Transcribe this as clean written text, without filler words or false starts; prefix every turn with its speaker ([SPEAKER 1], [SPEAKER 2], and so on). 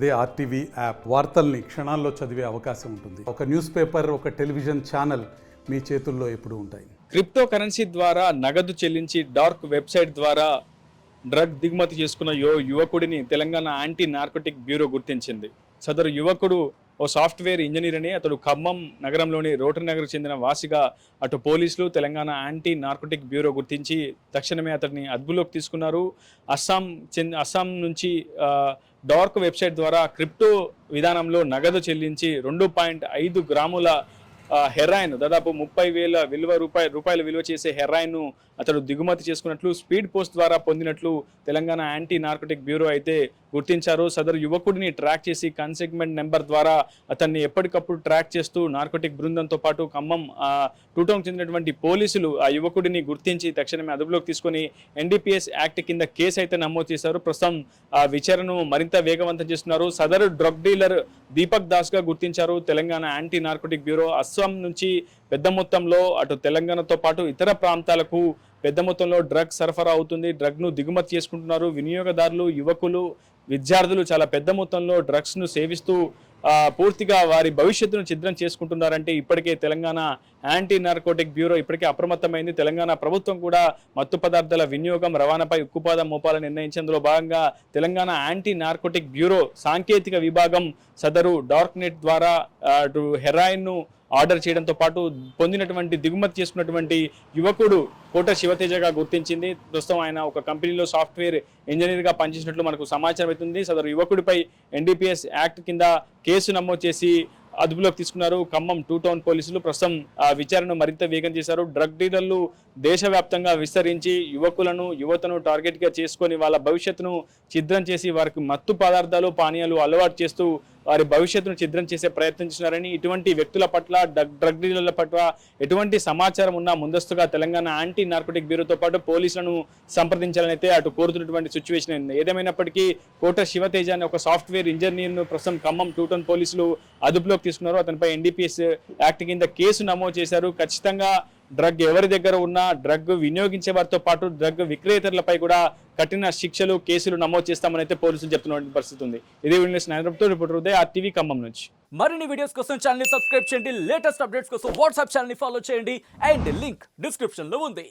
[SPEAKER 1] అదే RTV app వార్తల్ని క్షణాల్లో చదివే అవకాశం ఉంటుంది. ఒక న్యూస్ పేపర్, ఒక టెలివిజన్ ఛానల్ మీ చేతుల్లో ఎప్పుడూ ఉంటాయి.
[SPEAKER 2] క్రిప్టో కరెన్సీ ద్వారా నగదు చెల్లించి డార్క్ వెబ్సైట్ ద్వారా డ్రగ్ దిగుమతి చేసుకున్న యువకుడిని తెలంగాణ యాంటీ నార్కోటిక్ బ్యూరో గుర్తించింది. సదరు యువకుడు ఓ సాఫ్ట్వేర్ ఇంజనీర్ అని, అతడు ఖమ్మం నగరంలోని రోటరీ నగర్కు చెందిన వాసిగా అటు పోలీసులు తెలంగాణ యాంటీ నార్కోటిక్ బ్యూరో గుర్తించి తక్షణమే అతడిని అదుపులోకి తీసుకున్నారు. అస్సాం నుంచి డార్క్ వెబ్సైట్ ద్వారా క్రిప్టో విధానంలో నగదు చెల్లించి 2.5 గ్రాముల హెరాయిన్, దాదాపు 30,000 రూపాయల విలువ చేసే హెరాయిన్ను అతడు దిగుమతి చేసుకున్నట్లు స్పీడ్ పోస్ట్ ద్వారా పొందినట్లు తెలంగాణ యాంటీ నార్కోటిక్ బ్యూరో అయితే గుర్తించారు. సదరు యువకుడిని ట్రాక్ చేసి కన్సిగ్మెంట్ నెంబర్ ద్వారా అతన్ని ఎప్పటికప్పుడు ట్రాక్ చేస్తూ నార్కోటిక్ బృందంతో పాటు ఖమ్మం 2 టౌన్ చెందినటువంటి పోలీసులు ఆ యువకుడిని గుర్తించి తక్షణమే అదుపులోకి తీసుకొని NDPS యాక్ట్ కింద కేసు అయితే నమోదు చేశారు. ప్రస్తుతం ఆ విచారణను మరింత వేగవంతం చేస్తున్నారు. సదరు డ్రగ్ డీలర్ దీపక్ దాస్ గా గుర్తించారు Telangana anti narcotic bureau. Assam నుంచి పెద్ద మొత్తంలో అటు తెలంగాణతో పాటు ఇతర ప్రాంతాలకు పెద్ద మొత్తంలో డ్రగ్ సరఫరా అవుతుంది. డ్రగ్ను దిగుమతి చేసుకుంటున్నారు. వినియోగదారులు, యువకులు, విద్యార్థులు చాలా పెద్ద మొత్తంలో డ్రగ్స్ను సేవిస్తూ పూర్తిగా వారి భవిష్యత్తును ఛిద్రం చేసుకుంటున్నారంటే ఇప్పటికే తెలంగాణ యాంటీ నార్కోటిక్ బ్యూరో ఇప్పటికే అప్రమత్తమైంది. తెలంగాణ ప్రభుత్వం కూడా మత్తు పదార్థాల వినియోగం, రవాణాపై ఉక్కుపాదం మోపాలని నిర్ణయించేందులో భాగంగా తెలంగాణ యాంటీ నార్కోటిక్ బ్యూరో సాంకేతిక విభాగం సదరు డార్క్ నెట్ ద్వారా హెరాయిన్ను ఆర్డర్ చేయడంతో పాటు పొందినటువంటి దిగుమతి చేసుకున్నటువంటి యువకుడు కోట శివతేజగా గుర్తించింది. ప్రస్తుతం ఆయన ఒక కంపెనీలో సాఫ్ట్వేర్ ఇంజనీర్గా పనిచేసినట్లు మనకు సమాచారం అవుతుంది. సదరు యువకుడిపై NDPS యాక్ట్ కింద కేసు నమోదు చేసి అదుపులోకి తీసుకున్నారు ఖమ్మం 2 టౌన్ పోలీసులు. ప్రస్తుతం ఆ విచారణను మరింత వేగం చేశారు. డ్రగ్ డీలర్లు దేశవ్యాప్తంగా విస్తరించి యువతను టార్గెట్గా చేసుకొని వాళ్ళ భవిష్యత్తును ఛిద్రం చేసి వారికి మత్తు పదార్థాలు, పానీయాలు అలవాటు చేస్తూ వారి భవిష్యత్తును ఛిద్రం చేసే ప్రయత్నం చేస్తున్నారని, ఇటువంటి వ్యక్తుల పట్ల, డ్రగ్ డీలర్ల పట్ల ఎటువంటి సమాచారం ఉన్నా ముందస్తుగా తెలంగాణ యాంటీ నార్కోటిక్ బ్యూరోతో పాటు పోలీసులను సంప్రదించాలని అయితే అటు కోరుతున్నటువంటి సిచ్యువేషన్ అయింది. ఏదేమైనప్పటికీ కోట శివతేజ అనే ఒక సాఫ్ట్వేర్ ఇంజనీర్ను ప్రస్తుతం ఖమ్మం 2 టౌన్ పోలీసులు అదుపులోకి తీసుకున్నారు. అతనిపై NDPS యాక్ట్ కింద కేసు నమోదు చేశారు. ఖచ్చితంగా డ్రగ్ ఎవరి దగ్గర ఉన్నా, డ్రగ్ వినియోగించే వారితో పాటు డ్రగ్ విక్రేతలపై కూడా కఠిన శిక్షలు, కేసులు నమోదు చేస్తామని అయితే పోలీసులు చెప్తున్న పరిస్థితి ఉంది. ఇదే video reporter Uday, RTV Khammam నుంచి.
[SPEAKER 3] మరిన్ని వీడియోస్ కోసం ఛానల్ ని సబ్స్క్రైబ్ చేయండి. లేటెస్ట్ అప్డేట్స్ కోసం వాట్సాప్ ఛానల్ ని ఫాలో చేయండి. అండ్ లింక్ డిస్క్రిప్షన్ లో ఉంది.